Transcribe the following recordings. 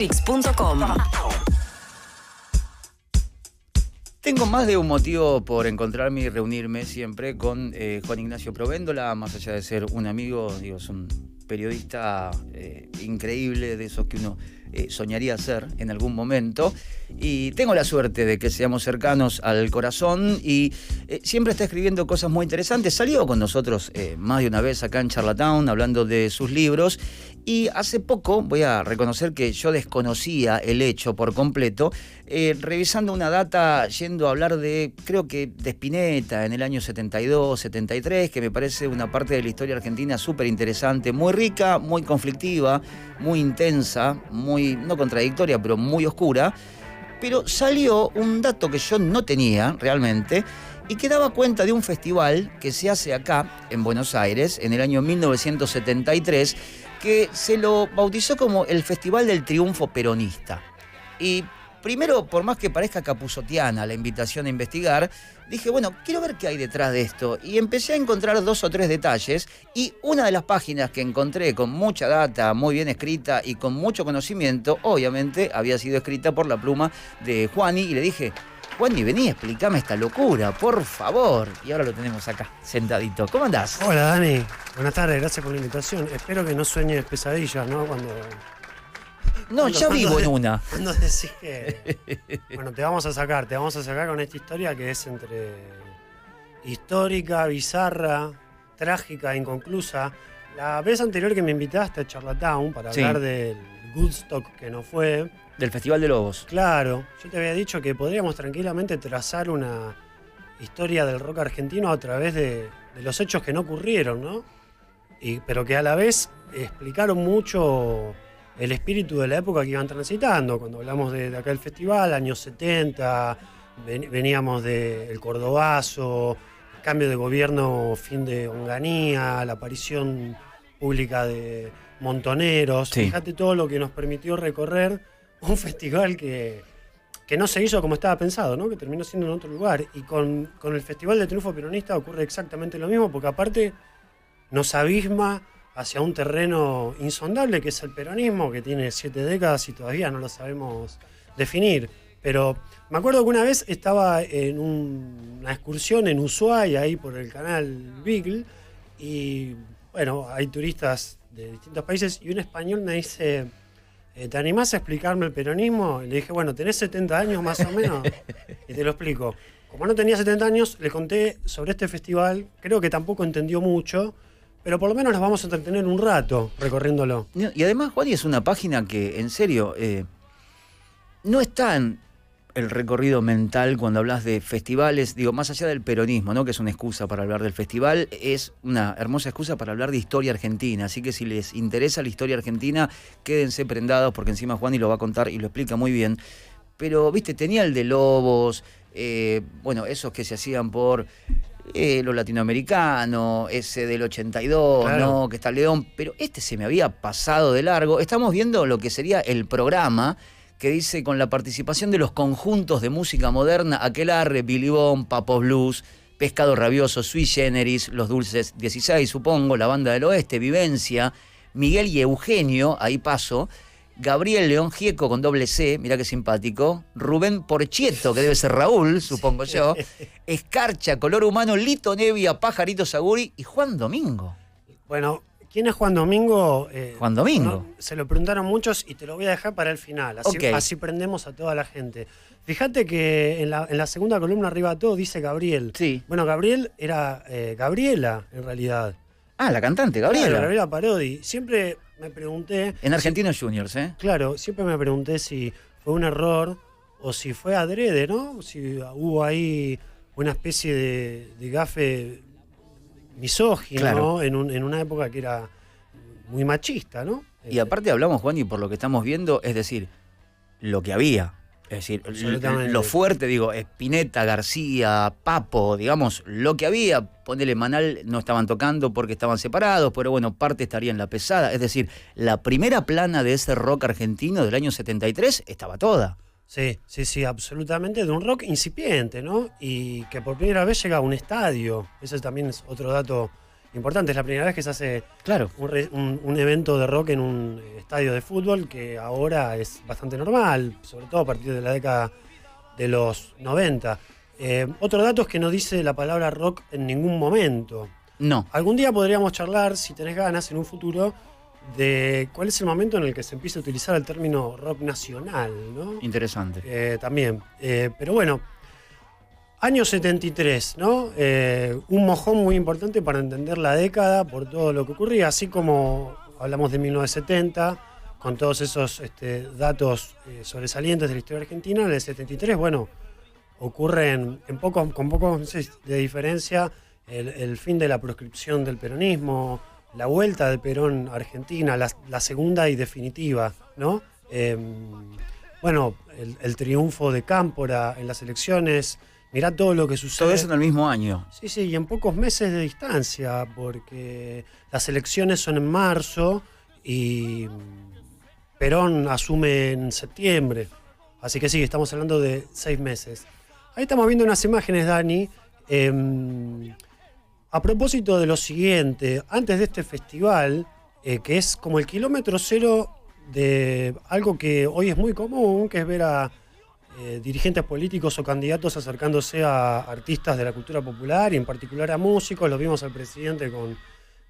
Pix.com. Tengo más de un motivo por encontrarme y reunirme siempre con Juan Ignacio Provéndola, más allá de ser un amigo, digo, es un periodista increíble, de esos que uno soñaría ser en algún momento, y tengo la suerte de que seamos cercanos al corazón y siempre está escribiendo cosas muy interesantes. Salió con nosotros más de una vez acá en Charlatown hablando de sus libros, y hace poco, voy a reconocer que yo desconocía el hecho por completo, revisando una data, yendo a hablar de, creo que de Spinetta en el año 72, 73, que me parece una parte de la historia argentina súper interesante, muy rica, muy conflictiva, muy intensa, muy, no contradictoria, pero muy oscura. Pero salió un dato que yo no tenía realmente y que daba cuenta de un festival que se hace acá, en Buenos Aires, en el año 1973, que se lo bautizó como el Festival del Triunfo Peronista. Y primero, por más que parezca capuzotiana la invitación a investigar, dije, bueno, quiero ver qué hay detrás de esto. Y empecé a encontrar 2 o 3 detalles, y una de las páginas que encontré con mucha data, muy bien escrita y con mucho conocimiento, obviamente había sido escrita por la pluma de Juani, y le dije, Juani, vení, explícame esta locura, por favor. Y ahora lo tenemos acá, sentadito. ¿Cómo andás? Hola, Dani. Buenas tardes, gracias por la invitación. Espero que no sueñes pesadillas, ¿no? No, ya vivo en una. Cuando decís que... Bueno, te vamos a sacar con esta historia que es entre histórica, bizarra, trágica, inconclusa. La vez anterior que me invitaste a Charlatown para hablar del Woodstock que no fue... Del Festival de Lobos. Claro, yo te había dicho que podríamos tranquilamente trazar una historia del rock argentino a través de los hechos que no ocurrieron, ¿no? Pero que a la vez explicaron mucho el espíritu de la época que iban transitando. Cuando hablamos de acá del festival, años 70, veníamos del Cordobazo, cambio de gobierno, fin de Onganía, la aparición pública de Montoneros. Sí. Fíjate todo lo que nos permitió recorrer un festival que no se hizo como estaba pensado, ¿no? Que terminó siendo en otro lugar. Y con el Festival de Triunfo Peronista ocurre exactamente lo mismo, porque aparte nos abisma hacia un terreno insondable que es el peronismo, que tiene 7 décadas y todavía no lo sabemos definir. Pero me acuerdo que una vez estaba en una excursión en Ushuaia, ahí por el canal Beagle, y bueno, hay turistas de distintos países, y un español me dice, ¿te animás a explicarme el peronismo? Y le dije, bueno, ¿tenés 70 años más o menos? Y te lo explico. Como no tenía 70 años, le conté sobre este festival, creo que tampoco entendió mucho, pero por lo menos nos vamos a entretener un rato recorriéndolo. Y además, Juan, es una página que, en serio, no está en el recorrido mental cuando hablas de festivales, digo, más allá del peronismo, ¿no? Que es una excusa para hablar del festival, es una hermosa excusa para hablar de historia argentina. Así que si les interesa la historia argentina, quédense prendados, porque encima Juani lo va a contar y lo explica muy bien. Pero, viste, tenía el de Lobos, bueno, esos que se hacían por lo latinoamericano, ese del 82, claro, ¿no? Que está León, pero este se me había pasado de largo. Estamos viendo lo que sería el programa, que dice con la participación de los conjuntos de música moderna, Aquelarre, Billy Bond, Papos Blues, Pescado Rabioso, Sui Generis, Los Dulces 16, supongo, La Banda del Oeste, Vivencia, Miguel y Eugenio, ahí paso, Gabriel León Gieco con doble C, mirá qué simpático, Rubén Porchieto, que debe ser Raúl, supongo yo, Escarcha, Color Humano, Lito Nevia, Pajarito Saguri y Juan Domingo. Bueno, ¿quién es Juan Domingo? Juan Domingo. No, se lo preguntaron muchos y te lo voy a dejar para el final, así prendemos a toda la gente. Fíjate que en la segunda columna arriba de todo dice Gabriel. Sí. Bueno, Gabriel era Gabriela, en realidad. Ah, la cantante, Gabriela. Claro, Gabriela Parodi. Siempre me pregunté... En Argentinos Juniors, ¿eh? Claro, siempre me pregunté si fue un error o si fue adrede, ¿no? Si hubo ahí una especie de gafe misógino, claro, ¿no? En una época que era muy machista, ¿no? Y aparte hablamos, Juan, y por lo que estamos viendo, es decir, lo que había. Es decir, lo fuerte, digo, Spinetta, García, Papo, digamos, lo que había, ponele Manal, no estaban tocando porque estaban separados, pero bueno, parte estaría en la pesada. Es decir, la primera plana de ese rock argentino del año 73 estaba toda. Sí, absolutamente, de un rock incipiente, ¿no? Y que por primera vez llega a un estadio. Ese también es otro dato importante. Es la primera vez que se hace Claro. un evento de rock en un estadio de fútbol, que ahora es bastante normal, sobre todo a partir de la década de los 90. Otro dato es que no dice la palabra rock en ningún momento. No. Algún día podríamos charlar, si tenés ganas, en un futuro, de cuál es el momento en el que se empieza a utilizar el término rock nacional, ¿no? Interesante. También. Pero bueno, año 73, ¿no? Un mojón muy importante para entender la década por todo lo que ocurría, así como hablamos de 1970, con todos esos datos sobresalientes de la historia argentina. En el 73, bueno, ocurren con pocos meses de diferencia el fin de la proscripción del peronismo, la vuelta de Perón a Argentina, la segunda y definitiva, ¿no? Bueno, el triunfo de Cámpora en las elecciones. Mirá todo lo que sucede. Todo eso en el mismo año. Sí, sí, y en pocos meses de distancia, porque las elecciones son en marzo y Perón asume en septiembre. Así que sí, estamos hablando de 6 meses. Ahí estamos viendo unas imágenes, Dani. A propósito de lo siguiente, antes de este festival, que es como el kilómetro cero de algo que hoy es muy común, que es ver a dirigentes políticos o candidatos acercándose a artistas de la cultura popular y en particular a músicos. Lo vimos al presidente con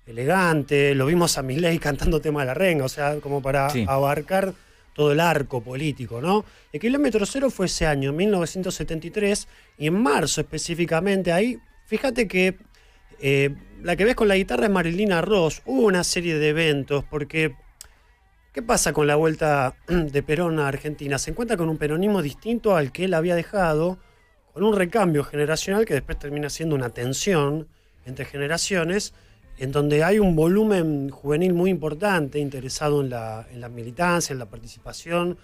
Elegante, lo vimos a Milei cantando tema de la renga, o sea, como para abarcar todo el arco político, ¿no? El kilómetro cero fue ese año, 1973, y en marzo específicamente, ahí, fíjate que la que ves con la guitarra es Marilina Ross. Hubo una serie de eventos, porque ¿qué pasa con la vuelta de Perón a Argentina? Se encuentra con un peronismo distinto al que él había dejado, con un recambio generacional que después termina siendo una tensión entre generaciones, en donde hay un volumen juvenil muy importante interesado en la militancia, en la participación.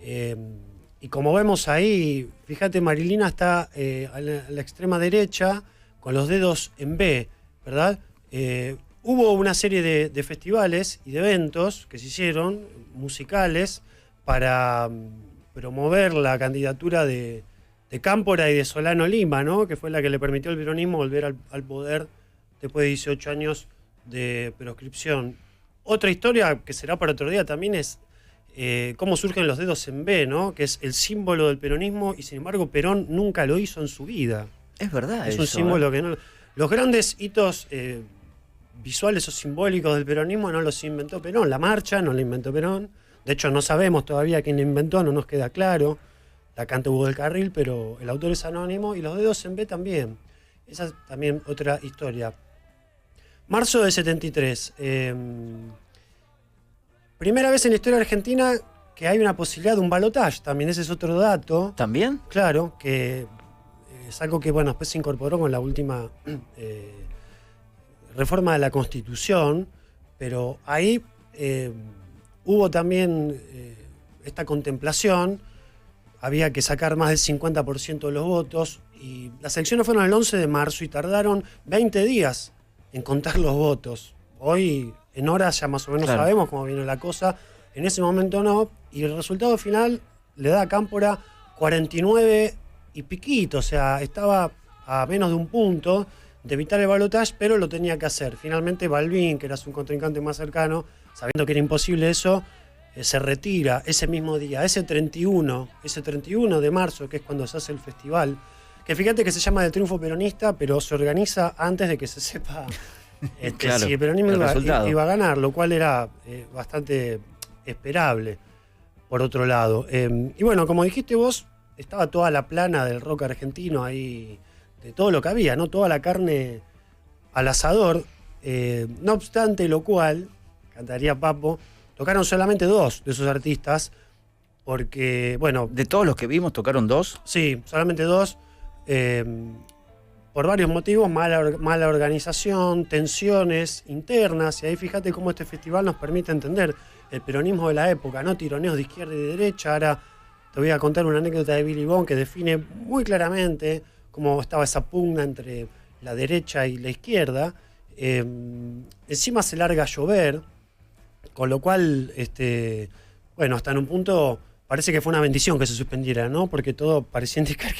Y como vemos ahí, fíjate, Marilina está a la extrema derecha, con los dedos en B, ¿verdad? Hubo una serie de festivales y de eventos que se hicieron, musicales, para promover la candidatura de Cámpora y de Solano Lima, ¿no? Que fue la que le permitió al peronismo volver al poder después de 18 años de proscripción. Otra historia que será para otro día también es cómo surgen los dedos en B, ¿no? Que es el símbolo del peronismo, y sin embargo Perón nunca lo hizo en su vida. Es verdad. Es un símbolo que no... Los grandes hitos visuales o simbólicos del peronismo no los inventó Perón. La marcha no la inventó Perón. De hecho, no sabemos todavía quién la inventó, no nos queda claro. La canta Hugo del Carril, pero el autor es anónimo, y los dedos en B también. Esa es también otra historia. Marzo de 73. Primera vez en la historia argentina que hay una posibilidad de un balotaje. También ese es otro dato. ¿También? Claro, que es algo que bueno, después se incorporó con la última reforma de la Constitución, pero ahí hubo también esta contemplación. Había que sacar más del 50% de los votos, y las elecciones fueron el 11 de marzo y tardaron 20 días en contar los votos. Hoy, en horas, ya más o menos sabemos cómo viene la cosa. En ese momento no, y el resultado final le da a Cámpora 49 y piquito, o sea, estaba a menos de un punto de evitar el balotaje, pero lo tenía que hacer. Finalmente Balbín, que era su contrincante más cercano, sabiendo que era imposible eso, se retira ese mismo día, ese 31 de marzo, que es cuando se hace el festival, que fíjate que se llama de Triunfo Peronista, pero se organiza antes de que se sepa si el peronismo iba a ganar, lo cual era bastante esperable, por otro lado. Y bueno, como dijiste vos, estaba toda la plana del rock argentino ahí, de todo lo que había, ¿no? Toda la carne al asador. No obstante lo cual, cantaría Papo, tocaron solamente 2 de esos artistas, porque, bueno... ¿De todos los que vimos tocaron 2? Sí, solamente 2. Por varios motivos: mala organización, tensiones internas, y ahí fíjate cómo este festival nos permite entender el peronismo de la época, ¿no? Tironeos de izquierda y de derecha. Ahora te voy a contar una anécdota de Billy Bond que define muy claramente cómo estaba esa pugna entre la derecha y la izquierda. Encima se larga a llover, con lo cual, bueno, hasta en un punto parece que fue una bendición que se suspendiera, ¿no? Porque todo parecía indicar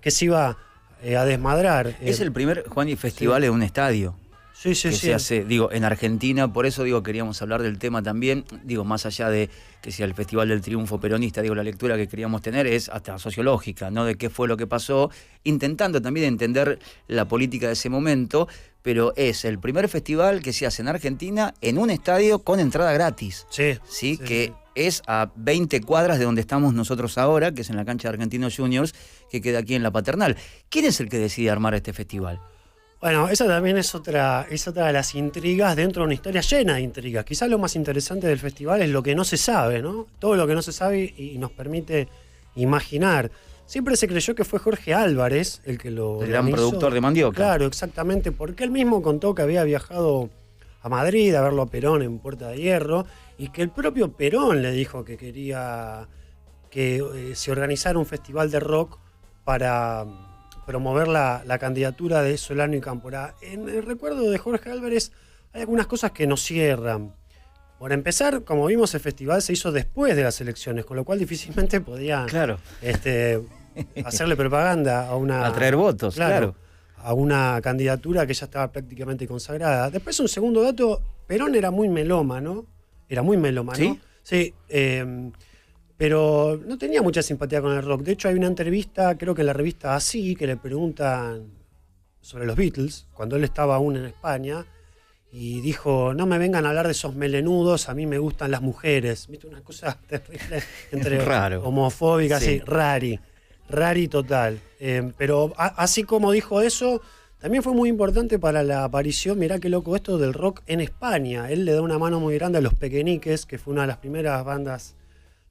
que se iba a desmadrar. Es el primer, Juan, y festival en un estadio. Sí, sí, que sí. se hace, digo, en Argentina. Por eso, digo, queríamos hablar del tema también, digo, más allá de que sea el Festival del Triunfo Peronista, digo, la lectura que queríamos tener es hasta sociológica, ¿no? De qué fue lo que pasó, intentando también entender la política de ese momento, pero es el primer festival que se hace en Argentina en un estadio con entrada gratis. Sí, ¿Sí? sí, Que sí. es a 20 cuadras de donde estamos nosotros ahora, que es en la cancha de Argentinos Juniors, que queda aquí en La Paternal. ¿Quién es el que decide armar este festival? Bueno, esa también es otra de las intrigas dentro de una historia llena de intrigas. Quizás lo más interesante del festival es lo que no se sabe, ¿no? Todo lo que no se sabe y nos permite imaginar. Siempre se creyó que fue Jorge Álvarez el que lo El gran organizó. productor de Mandioca. Claro, exactamente, porque él mismo contó que había viajado a Madrid a verlo a Perón en Puerta de Hierro y que el propio Perón le dijo que quería que se organizara un festival de rock para promover la candidatura de Solano y Cámpora. En el recuerdo de Jorge Álvarez hay algunas cosas que nos cierran. Por empezar, como vimos, el festival se hizo después de las elecciones, con lo cual difícilmente podían Claro. hacerle propaganda a una... Atraer votos, claro. A una candidatura que ya estaba prácticamente consagrada. Después, un segundo dato, Perón era muy melómano. Era muy melómano. ¿Sí? Sí, pero no tenía mucha simpatía con el rock. De hecho, hay una entrevista, creo que en la revista Así, que le preguntan sobre los Beatles, cuando él estaba aún en España, y dijo, no me vengan a hablar de esos melenudos, a mí me gustan las mujeres. ¿Viste? Una cosa terrible, entre Raro. homofóbica, Sí. sí, rari total. Pero así como dijo eso, también fue muy importante para la aparición, mirá qué loco esto, del rock en España. Él le da una mano muy grande a Los Pequeñiques, que fue una de las primeras bandas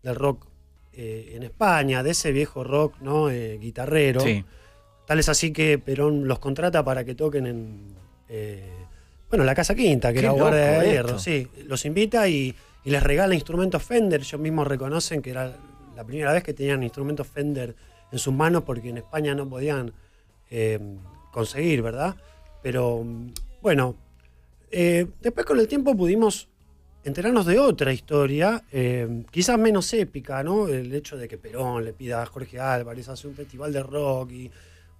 del rock en España, de ese viejo rock, ¿no? Guitarrero. Sí. Tal es así que Perón los contrata para que toquen en la Casa Quinta, que Qué era Guardia loco de Hierro. esto. Sí, los invita y les regala instrumentos Fender. Ellos mismos reconocen que era la primera vez que tenían instrumentos Fender en sus manos porque en España no podían conseguir, ¿verdad? Pero bueno, después con el tiempo pudimos enterarnos de otra historia, quizás menos épica, ¿no? El hecho de que Perón le pida a Jorge Álvarez hacer un festival de rock y,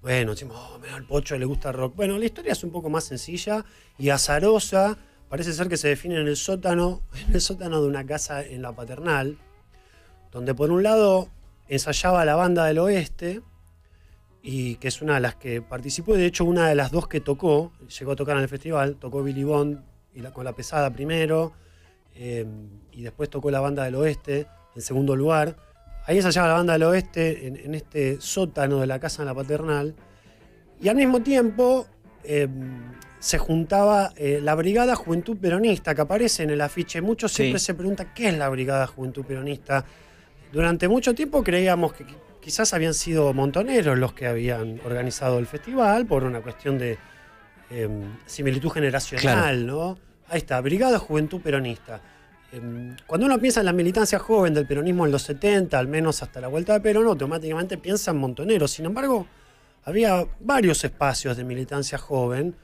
bueno, decimos, mira, al Pocho le gusta el rock. Bueno, la historia es un poco más sencilla y azarosa. Parece ser que se define en el sótano de una casa en La Paternal, donde por un lado ensayaba la Banda del Oeste, y que es una de las que participó, y de hecho una de las dos que tocó, llegó a tocar en el festival, tocó Billy Bond con La Pesada primero, y después tocó la Banda del Oeste en segundo lugar. Ahí ensayaba la Banda del Oeste en este sótano de la casa en La Paternal, y al mismo tiempo se juntaba la Brigada Juventud Peronista, que aparece en el afiche. Muchos siempre se preguntan qué es la Brigada Juventud Peronista. Durante mucho tiempo creíamos que quizás habían sido Montoneros los que habían organizado el festival por una cuestión de similitud generacional, claro, ¿no? Ahí está, Brigada Juventud Peronista. Cuando uno piensa en la militancia joven del peronismo en los 70, al menos hasta la vuelta de Perón, automáticamente piensa en Montoneros. Sin embargo, había varios espacios de militancia joven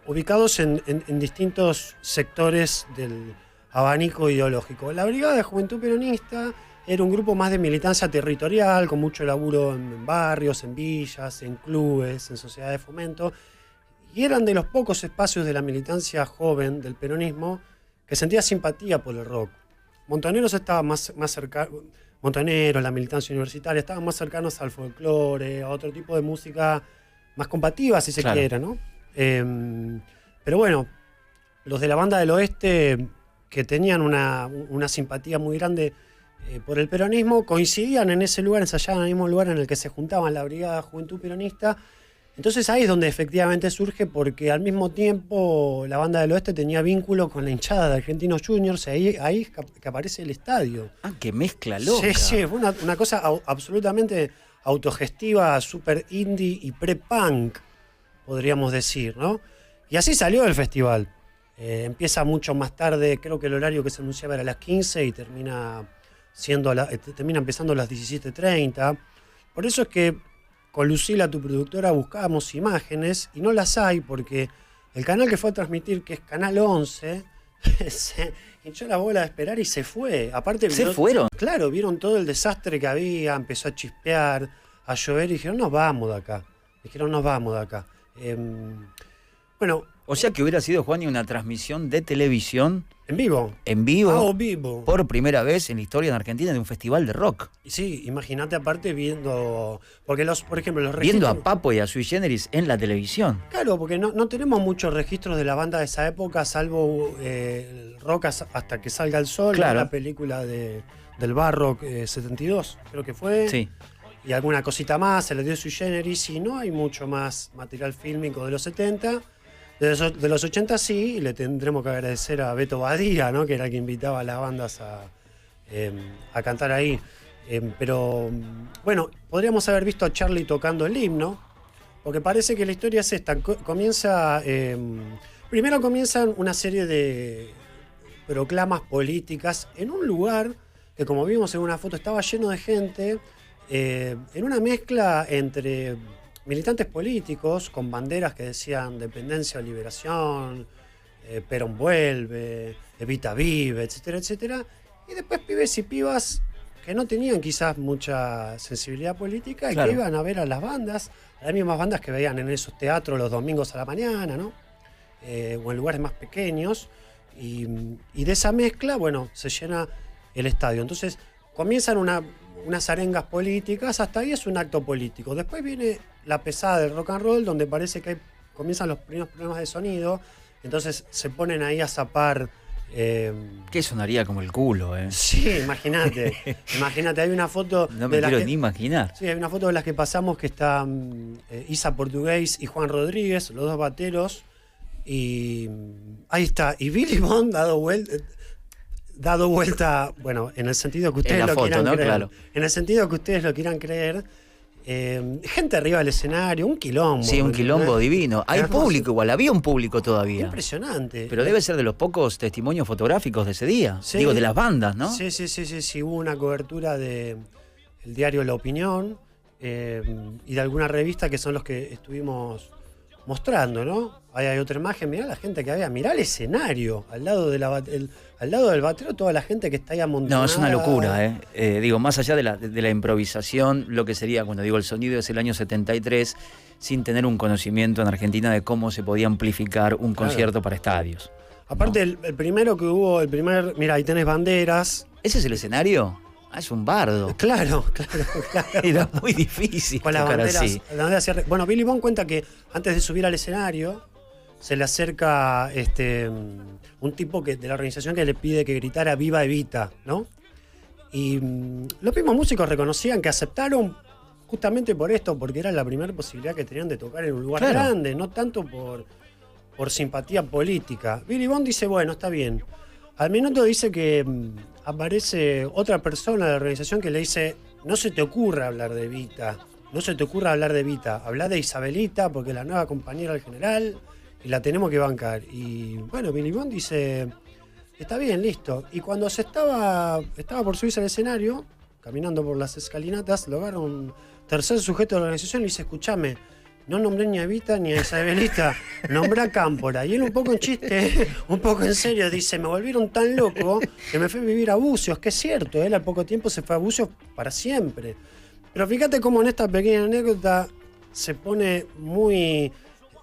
ubicados en distintos sectores del abanico ideológico. La Brigada de Juventud Peronista era un grupo más de militancia territorial, con mucho laburo en barrios, en villas, en clubes, en sociedades de fomento, y eran de los pocos espacios de la militancia joven del peronismo que sentía simpatía por el rock. Montoneros estaba más cercano, Montoneros, la militancia universitaria, estaban más cercanos al folclore, a otro tipo de música más combativa, si se quiere, ¿no? Pero bueno, los de la Banda del Oeste, que tenían una simpatía muy grande por el peronismo, coincidían en ese lugar, ensayaban en el mismo lugar en el que se juntaban la Brigada Juventud Peronista. Entonces ahí es donde efectivamente surge, porque al mismo tiempo la Banda del Oeste tenía vínculo con la hinchada de Argentinos Juniors, ahí que aparece el estadio. Ah, qué mezcla loca. Sí, fue una cosa absolutamente autogestiva, super indie y pre-punk, podríamos decir, ¿no? Y así salió el festival. Empieza mucho más tarde, creo que el horario que se anunciaba era a las 15 y termina empezando a las 17:30. Por eso es que con Lucila, tu productora, buscábamos imágenes y no las hay, porque el canal que fue a transmitir, que es Canal 11, se hinchó la bola de esperar y se fue. Aparte, ¿Se fueron? Claro, vieron todo el desastre que había, empezó a chispear, a llover y dijeron, nos vamos de acá. Bueno, O sea que hubiera sido, Juan, una transmisión de televisión En vivo. en vivo, Vivo. por primera vez en la historia en Argentina de un festival de rock. Y sí, imagínate aparte viendo, porque por ejemplo, los Viendo registros... a Papo y a Sui Generis en la televisión. Claro, porque no tenemos muchos registros de la banda de esa época, salvo el rock hasta que salga el sol, Claro. la película del Barrock 72, creo que fue. Sí. Y alguna cosita más, se le dio Sui Generis, y no hay mucho más material fílmico de los 70. De los 80 sí, y le tendremos que agradecer a Beto Badía, ¿no? Que era el que invitaba a las bandas a cantar ahí. Pero bueno, podríamos haber visto a Charlie tocando el himno, porque parece que la historia es esta. Primero comienzan una serie de proclamas políticas en un lugar que, como vimos en una foto, estaba lleno de gente, en una mezcla entre militantes políticos con banderas que decían dependencia o liberación, Perón vuelve, Evita vive, etcétera, etcétera. Y después pibes y pibas que no tenían quizás mucha sensibilidad política y Claro. que iban a ver a las mismas bandas que veían en esos teatros los domingos a la mañana, ¿no? O en lugares más pequeños. Y de esa mezcla, bueno, se llena el estadio. Entonces comienzan unas arengas políticas, hasta ahí es un acto político. Después viene la pesada del rock and roll, donde parece que comienzan los primeros problemas de sonido, entonces se ponen ahí a zapar. Que sonaría como el culo, ¿eh? Sí, imagínate, hay una foto No me de las quiero que, ni imaginar. sí, hay una foto de las que pasamos que está Isa Portugués y Juan Rodríguez, los dos bateros, y ahí está, y Billy Bond dado vuelta, bueno, en el sentido que ustedes En la lo foto, quieran ¿no? creer. Claro. En el sentido que ustedes lo quieran creer. Gente arriba del escenario, un quilombo. Sí, un quilombo divino. Hay Hermoso. público igual, había un público todavía. Impresionante. Pero debe ser de los pocos testimonios fotográficos de ese día. Sí. Digo, de las bandas, ¿no? Sí, hubo una cobertura del diario La Opinión y de alguna revista que son los que estuvimos mostrando, ¿no? Ahí hay otra imagen, mirá la gente que había, mirá el escenario, al lado del batero, toda la gente que está ahí amontonada. No, es una locura, ¿eh? Digo, más allá de la improvisación, lo que sería, cuando digo el sonido es el año 73, sin tener un conocimiento en Argentina de cómo se podía amplificar un concierto para estadios. Aparte, ¿no? el primero que hubo, mira, ahí tenés banderas. ¿Ese es el escenario? Ah, es un bardo. Claro. Era muy difícil Con las tocar banderas. así. Bueno, Billy Bond cuenta que antes de subir al escenario se le acerca un tipo de la organización que le pide que gritara Viva Evita, ¿no? Y los mismos músicos reconocían que aceptaron justamente por esto, porque era la primera posibilidad que tenían de tocar en un lugar Claro. grande, no tanto por simpatía política. Billy Bond dice, bueno, está bien. Al minuto dice que aparece otra persona de la organización que le dice, no se te ocurra hablar de Evita, habla de Isabelita porque es la nueva compañera del general y la tenemos que bancar. Y bueno, Billy Bond dice, está bien, listo. Y cuando estaba por subirse al escenario, caminando por las escalinatas, lo agarra un tercer sujeto de la organización y dice, escúchame, no nombré ni a Evita ni a Isabelita, nombré a Cámpora. Y él un poco en chiste, un poco en serio, dice, me volvieron tan loco que me fui a vivir a Bucios, que es cierto, él al poco tiempo se fue a Bucios para siempre. Pero fíjate cómo en esta pequeña anécdota se pone muy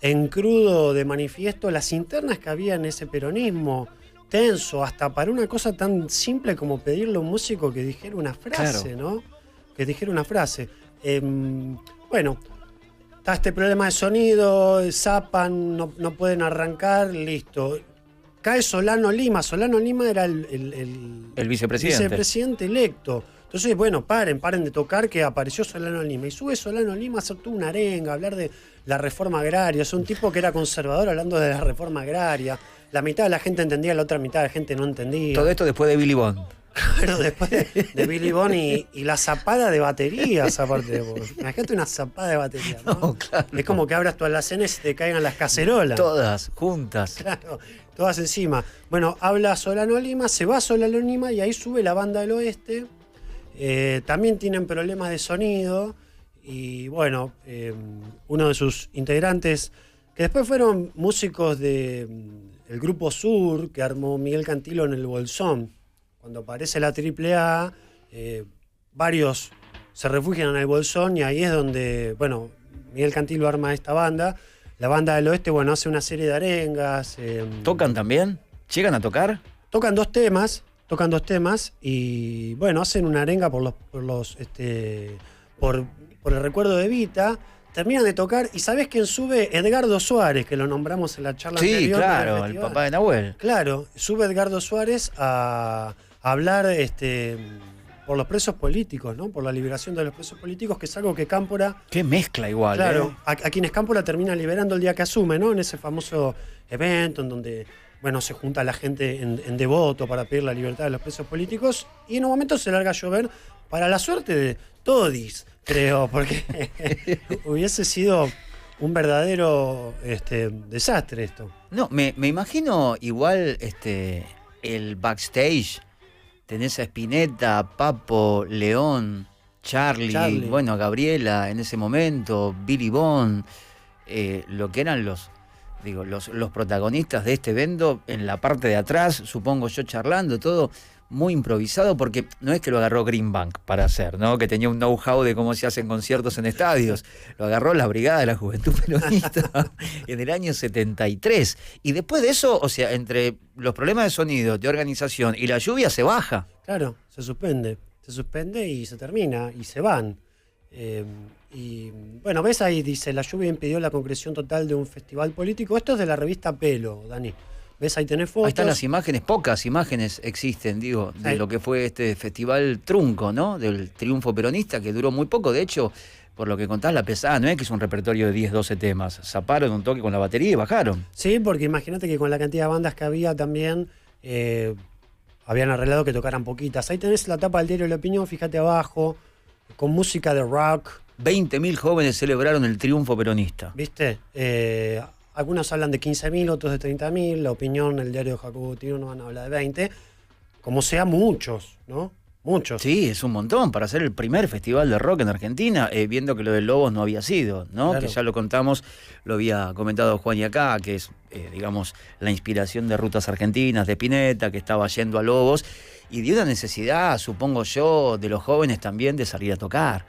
en crudo de manifiesto las internas que había en ese peronismo, tenso, hasta para una cosa tan simple como pedirle a un músico que dijera una frase, Claro. ¿no? Que dijera una frase. Bueno, está este problema de sonido, zapan, no pueden arrancar, listo. Cae Solano Lima. Solano Lima era El vicepresidente. vicepresidente electo. Entonces, bueno, paren de tocar, que apareció Solano Lima. Y sube Solano Lima a hacer toda una arenga, a hablar de la reforma agraria. Es un tipo que era conservador hablando de la reforma agraria. La mitad de la gente entendía, la otra mitad de la gente no entendía. Todo esto después de Billy Bond. Claro, después de Billy Bond y la zapada de baterías, aparte de vos. Imagínate una zapada de baterías, ¿no? No, claro. Es como que abras tu alacena y se te caigan las cacerolas. Todas juntas. Claro, todas encima. Bueno, habla Solano Lima, se va Solano Lima y ahí sube la banda del oeste. También tienen problemas de sonido. Y bueno, uno de sus integrantes, que después fueron músicos del Grupo Sur, que armó Miguel Cantilo en el Bolsón. Cuando aparece la AAA, varios se refugian en el Bolsón y ahí es donde, bueno, Miguel Cantilo arma esta banda. La Banda del Oeste, bueno, hace una serie de arengas. ¿Tocan también? ¿Llegan a tocar? Tocan dos temas y bueno, hacen una arenga por el recuerdo de Evita. Terminan de tocar y ¿sabés quién sube? Edgardo Suárez, que lo nombramos en la charla anterior. Sí, claro, el papá de Nahuel. Claro, sube Edgardo Suárez a hablar por los presos políticos, ¿no? Por la liberación de los presos políticos, que es algo que Cámpora... Qué mezcla igual, Claro, a quienes Cámpora termina liberando el día que asume, ¿no? En ese famoso evento en donde, bueno, se junta la gente en Devoto para pedir la libertad de los presos políticos y en un momento se larga a llover para la suerte de todis, creo, porque hubiese sido un verdadero desastre esto. No, me imagino igual el backstage. Tenés a Spinetta, Papo, León, Charlie, bueno, Gabriela en ese momento, Billy Bond, lo que eran los protagonistas de este evento en la parte de atrás, supongo yo charlando, todo muy improvisado, porque no es que lo agarró Greenbank para hacer, ¿no? Que tenía un know-how de cómo se hacen conciertos en estadios. Lo agarró la Brigada de la Juventud Peronista en el año 73. Y después de eso, o sea, entre los problemas de sonido, de organización y la lluvia, se baja. Claro, se suspende y se termina y se van. Y bueno, ves ahí, dice, la lluvia impidió la concreción total de un festival político. Esto es de la revista Pelo, Dani. ¿Ves? Ahí tenés fotos. Ahí están las imágenes, pocas imágenes existen, digo, de lo que fue este festival trunco, ¿no? Del triunfo peronista, que duró muy poco. De hecho, por lo que contás, la pesada no es que es un repertorio de 10, 12 temas. Zaparon un toque con la batería y bajaron. Sí, porque imagínate que con la cantidad de bandas que había también, habían arreglado que tocaran poquitas. Ahí tenés la tapa del diario La Opinión, fíjate abajo, con música de rock. 20.000 jóvenes celebraron el triunfo peronista. ¿Viste? Algunos hablan de 15.000, otros de 30.000. La Opinión, el diario de Jacobo Tino van a hablar de 20. Como sea, muchos, ¿no? Muchos. Sí, es un montón para hacer el primer festival de rock en Argentina, viendo que lo de Lobos no había sido, ¿no? Claro. Que ya lo contamos, lo había comentado Juan y acá, que es, digamos, la inspiración de Rutas Argentinas, de Spinetta, que estaba yendo a Lobos, y de una necesidad, supongo yo, de los jóvenes también de salir a tocar,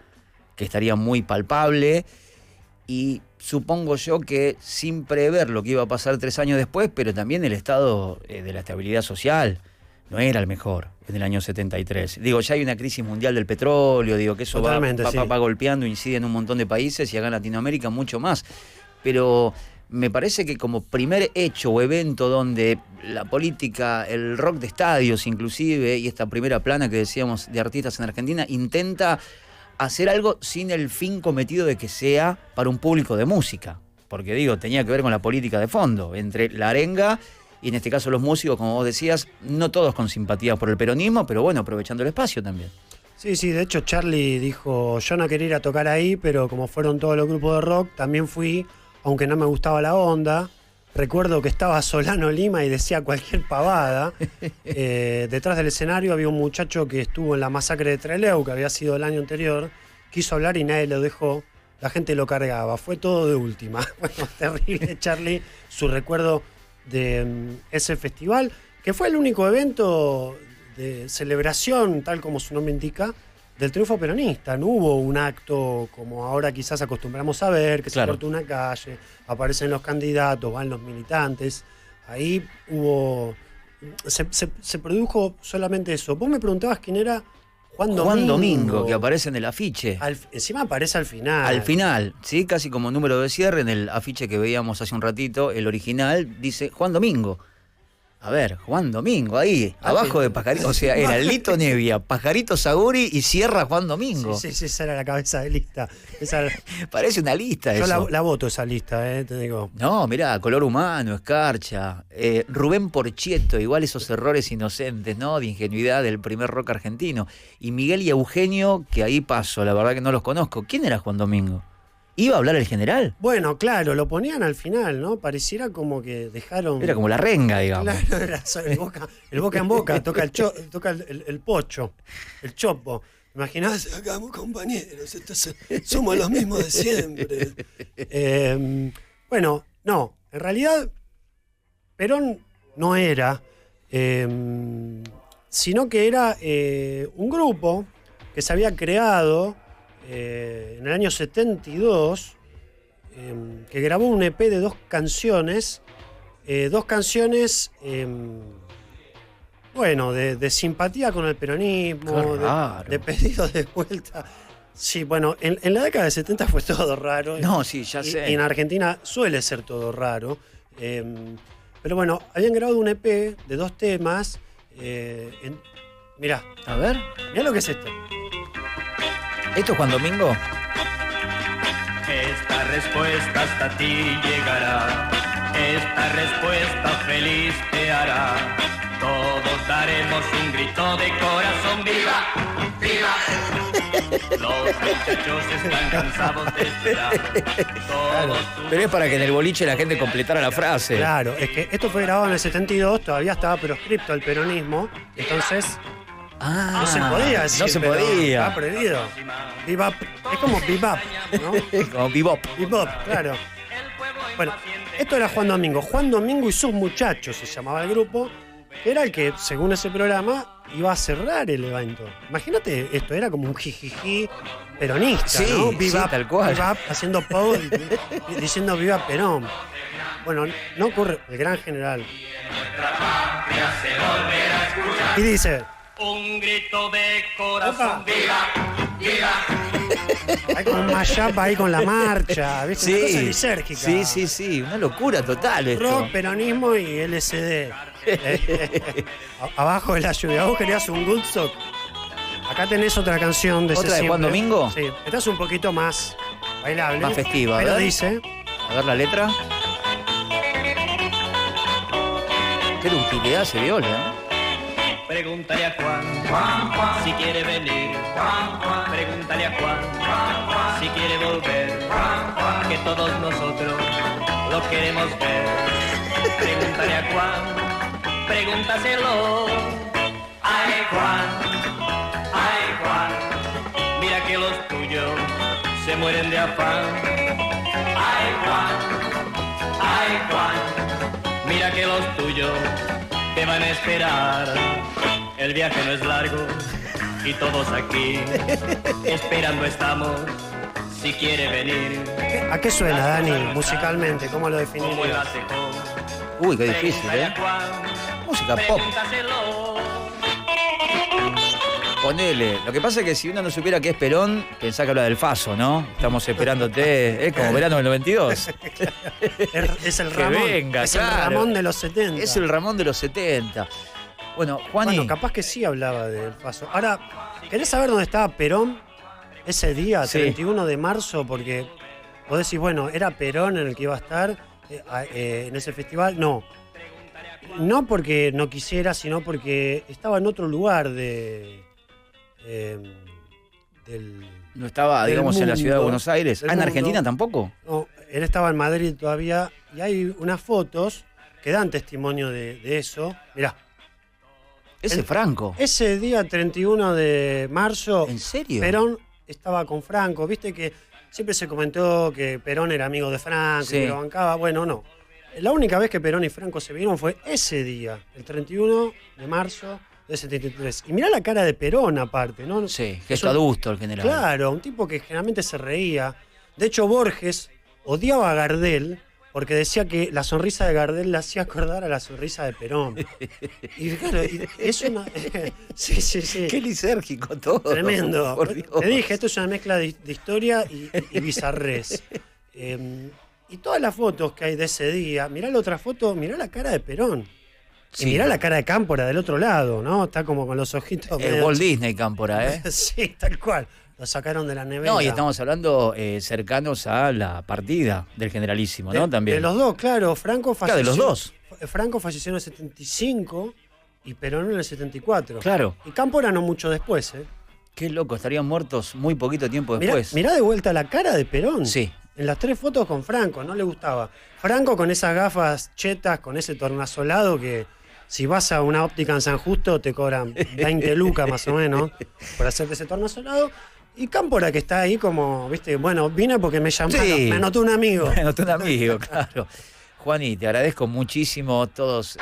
que estaría muy palpable, y supongo yo que sin prever lo que iba a pasar 3 años después, pero también el estado de la estabilidad social no era el mejor en el año 73. Digo, ya hay una crisis mundial del petróleo, digo que eso va golpeando, incide en un montón de países y acá en Latinoamérica mucho más. Pero me parece que como primer hecho o evento donde la política, el rock de estadios inclusive, y esta primera plana que decíamos de artistas en Argentina, intenta hacer algo sin el fin cometido de que sea para un público de música. Porque digo, tenía que ver con la política de fondo, entre la arenga y en este caso los músicos, como vos decías, no todos con simpatía por el peronismo, pero bueno, aprovechando el espacio también. Sí, de hecho Charlie dijo, yo no quería ir a tocar ahí, pero como fueron todos los grupos de rock, también fui, aunque no me gustaba la onda. Recuerdo que estaba Solano Lima y decía cualquier pavada. Detrás del escenario había un muchacho que estuvo en la masacre de Trelew, que había sido el año anterior, quiso hablar y nadie lo dejó, la gente lo cargaba, fue todo de última. Bueno, terrible Charlie, su recuerdo de ese festival, que fue el único evento de celebración, tal como su nombre indica, del triunfo peronista. No hubo un acto como ahora quizás acostumbramos a ver, que se corta una calle, aparecen los candidatos, van los militantes. Ahí se produjo solamente eso. Vos me preguntabas quién era Juan Domingo, que aparece en el afiche. Encima aparece al final. Al final, sí, casi como número de cierre, en el afiche que veíamos hace un ratito, el original dice Juan Domingo. A ver, Juan Domingo, ahí, abajo de Pajarito, o sea, era Lito Nevia, Pajarito Saguri y cierra Juan Domingo. Sí, esa era la cabeza de lista. Parece una lista yo eso. Yo la voto esa lista, te digo. No, mirá, Color Humano, Escarcha, Rubén Porchietto, igual esos errores inocentes, ¿no? De ingenuidad del primer rock argentino. Y Miguel y Eugenio, que ahí paso, la verdad que no los conozco. ¿Quién era Juan Domingo? ¿Iba a hablar el general? Bueno, claro, lo ponían al final, ¿no? Pareciera como que dejaron... Era como la renga, digamos. Claro, era el boca en boca, toca el pocho, el chopo. Imaginás, acá, compañeros, somos los mismos de siempre. Bueno, no, en realidad Perón no era, sino que era un grupo que se había creado en el año 72, que grabó un EP de 2 canciones. Bueno, de simpatía con el peronismo, de pedido de vuelta. Sí, bueno, en la década de 70 fue todo raro. No, sí, ya sé. Y en Argentina suele ser todo raro. Pero bueno, habían grabado un EP de 2 temas. Mirá. A ver. Mirá lo que es esto. ¿Esto es Juan Domingo? Esta respuesta hasta ti llegará. Esta respuesta feliz te hará. Todos daremos un grito de corazón. ¡Viva! ¡Viva! Los muchachos están cansados de esperar. Claro, pero es para que en el boliche la gente completara la frase. Claro, es que esto fue grabado en el 72, todavía estaba proscripto el peronismo, entonces no se podía decir. No se podía. Estaba prohibido. Bebop, es como bebop, ¿no? Como bebop. Bebop, claro. Bueno, esto era Juan Domingo. Juan Domingo y sus muchachos se llamaba el grupo, que era el que, según ese programa, iba a cerrar el evento. Imagínate, esto era como un jijiji peronista, sí, ¿no? Sí, tal cual. Bebop, haciendo pose, diciendo viva Perón. Bueno, no ocurre el gran general. Y dice... Un grito de corazón. ¡Viva! ¡Viva! Hay como un mashup ahí con la marcha, ¿viste? Sí, Una cosa lisérgica. Sí, una locura total esto. Rock, peronismo y LSD. Abajo de la lluvia. ¿Vos querías un Woodstock? Acá tenés otra canción de ¿Otra de Juan Domingo? Sí, esta es un poquito más bailable. Más festiva, pero ¿verdad? dice... A ver la letra. Qué utilidad se viola, ¿no? Pregúntale a Juan, si quiere venir. Pregúntale a Juan, si quiere volver. Que todos nosotros lo queremos ver. Pregúntale a Juan, pregúntaselo. Ay, Juan, mira que los tuyos se mueren de afán. Ay, Juan, mira que los tuyos te van a esperar. El viaje no es largo y todos aquí esperando estamos. Si quiere venir. ¿A qué suena, Dani, musicalmente? ¿Cómo lo Como el definirías? acejón. Uy, qué difícil, ¿eh? Música pop. Ponele. Lo que pasa es que si uno no supiera que es Perón, pensá que habla del Faso, ¿no? Estamos esperándote. Es como verano del 92. Es el Que Ramón. venga, es claro. el Ramón de los 70. Es el Ramón de los 70. Bueno, Juani. Bueno, capaz que sí hablaba del Faso. Ahora, ¿querés saber dónde estaba Perón ese día, Sí. 31 de marzo? Porque vos decís, bueno, ¿era Perón en el que iba a estar en ese festival? No. No porque no quisiera, sino porque estaba en otro lugar del No estaba, del digamos, en la ciudad de mundo, Buenos Aires. del ¿En mundo. Argentina tampoco? No, él estaba en Madrid todavía y hay unas fotos que dan testimonio de eso. Mirá, Ese Franco. ese día 31 de marzo, ¿En serio? Perón estaba con Franco. Viste que siempre se comentó que Perón era amigo de Franco Sí. y que lo bancaba. Bueno, no. La única vez que Perón y Franco se vieron fue ese día, el 31 de marzo de 73. Y mirá la cara de Perón aparte, ¿no? Sí, Es gesto un- adusto el general. Claro, un tipo que generalmente se reía. De hecho, Borges odiaba a Gardel porque decía que la sonrisa de Gardel le hacía acordar a la sonrisa de Perón. Y claro, es una... sí. Qué lisérgico todo. Tremendo. Por Dios. Te dije, esto es una mezcla de historia y bizarrés. Y todas las fotos que hay de ese día, mirá la otra foto, mirá la cara de Perón. Sí. Y mirá la cara de Cámpora del otro lado, ¿no? Está como con los ojitos. El medio- Walt Disney Cámpora, ¿eh? Sí, tal cual. Lo sacaron de la nevera. No, y estamos hablando cercanos a la partida del generalísimo, ¿no? También. De los dos, claro. Franco falleció. Claro, de los dos. Franco falleció en el 75 y Perón en el 74. Claro. Y Cámpora no mucho después, ¿eh? Qué loco, estarían muertos muy poquito tiempo Mirá, después. mirá de vuelta la cara de Perón. Sí. En las 3 fotos con Franco, no le gustaba. Franco con esas gafas chetas, con ese tornasolado que si vas a una óptica en San Justo te cobran 20 lucas más o menos por hacerte ese tornasolado. Y Cámpora que está ahí como, viste, bueno, vine porque me llamaron, Sí. me anotó un amigo. Bueno, tú un amigo, claro. Juani, te agradezco muchísimo todos,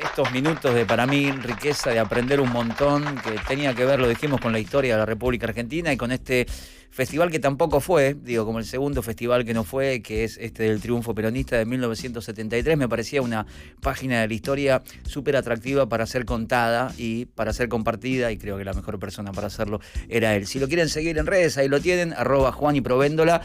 estos minutos de, para mí, riqueza de aprender un montón, que tenía que ver, lo dijimos, con la historia de la República Argentina y con este festival que tampoco fue, como el segundo festival que no fue, que es este del Triunfo Peronista de 1973. Me parecía una página de la historia súper atractiva para ser contada y para ser compartida, y creo que la mejor persona para hacerlo era él. Si lo quieren seguir en redes, ahí lo tienen, @Juani Provéndola.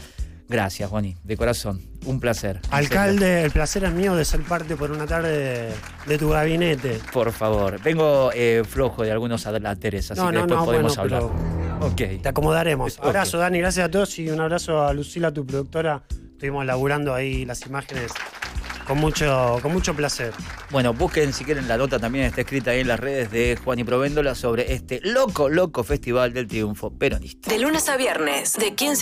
Gracias, Juani, de corazón. Un placer. Alcalde, el placer es mío de ser parte por una tarde de tu gabinete. Por favor. Vengo flojo de algunos adláteres, así que después podemos hablar. Okay. Te acomodaremos. Abrazo, Dani, gracias a todos y un abrazo a Lucila, tu productora. Estuvimos laburando ahí las imágenes con mucho placer. Bueno, busquen si quieren la nota, también está escrita ahí en las redes de Juani Provéndola sobre este loco festival del Triunfo Peronista. De lunes a viernes, de 15